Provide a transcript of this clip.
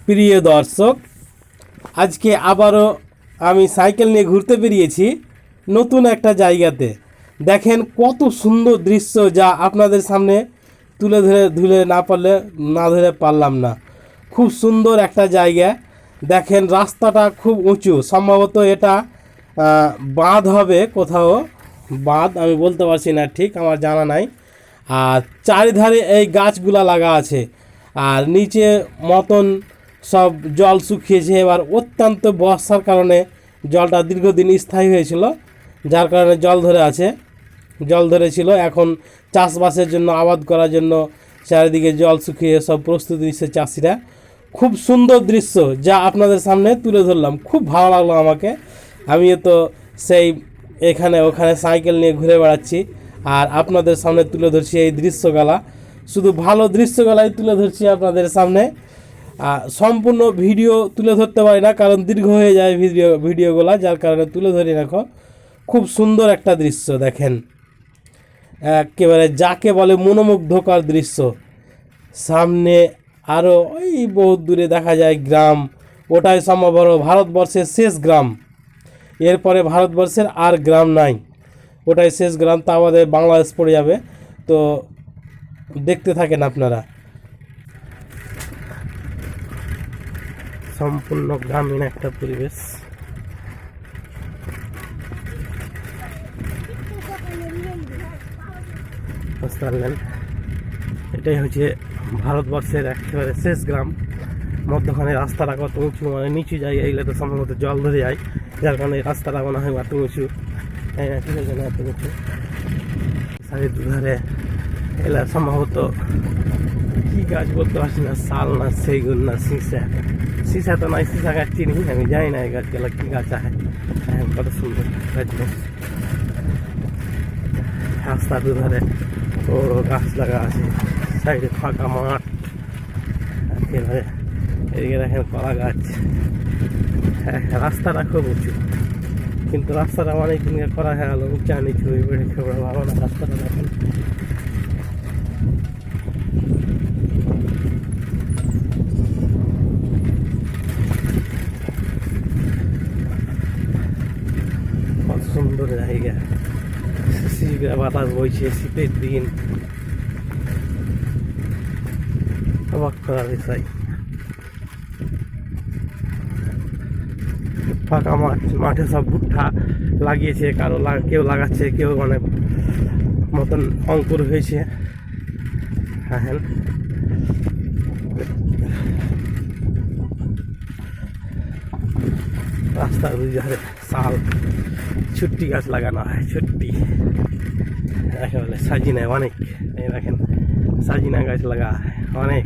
প্রিয় দর্শক, আজকে আবারও আমি সাইকেল নিয়ে ঘুরতে বেরিয়েছি নতুন একটা জায়গাতে। দেখেন কত সুন্দর দৃশ্য, যা আপনাদের সামনে তুলে না ধরে পারলাম না। খুব সুন্দর একটা জায়গা। দেখেন রাস্তাটা খুব উঁচু, সম্ভবত এটা বাঁধ হবে, কোথাও বাঁধ, আমি বলতে পারছি না ঠিক, আমার জানা নাই। আর চারিধারে এই গাছগুলা লাগা আছে, আর নিচে মতন সব জল শুকিয়েছে। এবার অত্যন্ত বর্ষার কারণে জলটা দীর্ঘদিন স্থায়ী হয়েছিল, যার কারণে জল ধরেছিল। এখন চাষবাসের জন্য, আবাদ করার জন্য চারিদিকে জল শুকিয়ে সব প্রস্তুতি নিচ্ছে চাষিরা। খুব সুন্দর দৃশ্য, যা আপনাদের সামনে তুলে ধরলাম। খুব ভালো লাগলো আমাকে। আমিও তো সেই এখানে ওখানে সাইকেল নিয়ে ঘুরে বেড়াচ্ছি, আর আপনাদের সামনে তুলে ধরছি এই দৃশ্যগুলা। শুধু ভালো দৃশ্যগুলাই তুলে ধরছি আপনাদের সামনে। সম্পূর্ণ ভিডিও তুলে ধরতে পারি না, কারণ দীর্ঘ হয়ে যায় ভিডিওগুলা, যার কারণে তুলে ধরি রাখো। খুব সুন্দর একটা দৃশ্য দেখেন, একেবারে যাকে বলে মনোমুগ্ধকর দৃশ্য। সামনে আরও ওই বহুত দূরে দেখা যায় গ্রাম, ওটাই সম্ভবত ভারতবর্ষের শেষ গ্রাম। এরপরে ভারতবর্ষের আর গ্রাম নাই, ওটাই শেষ গ্রাম। তা আমাদের বাংলাদেশ পড়ে যাবে। তো দেখতে থাকেন আপনারা। সম্পূর্ণ গ্রামীণ একটা পরিবেশ। বুঝতে পারলেন, এটাই হচ্ছে ভারতবর্ষের একেবারে শেষ গ্রাম। মধ্যখানে রাস্তাটা কত উঁচু, মানে নিচু জায়গা, এগুলো তো সম্ভবত জল ধরে যায়, যার কারণে রাস্তাটা মনে হয় এত উঁচু। তাই না, ঠিক আছে না, এত উঁচু। সাইড দুধারে এগুলো সম্ভবত কী গাছ বলতে পারছি না, শাল না সেগুন না সিসা তো নয়, সিসা গাছ চিনি আমি, জানি না এই গাছগুলো কী গাছ আছে। কত সুন্দর গাছ। রাস্তা দুধারে বড় গাছ লাগা আছে, সাইডে ফাঁকা মাঠ। একেবারে এদিকে দেখেন কলা গাছ। রাস্তাটা খুব উঁচু, কিন্তু রাস্তাটা অনেক দিন করা হয়ে গেল, উঁচা নিচু ভালো না রাস্তাটা। দেখেন কত সুন্দর জায়গা, শীতের বাতাস বইছে, শীতের দিন, অবাক করার বিষয়। ফাঁকা মাঠে সব ভুট্টা লাগিয়েছে, কেউ লাগাচ্ছে, কেউ মানে মতন অঙ্কুর হয়েছে। হ্যাঁ, রাস্তার দুই ধারে শাল ছুট্টি গাছ লাগানো হয়, ছুট্টি একেবারে সাজিনায় অনেক। এই দেখেন সাজিনা গাছ লাগা অনেক।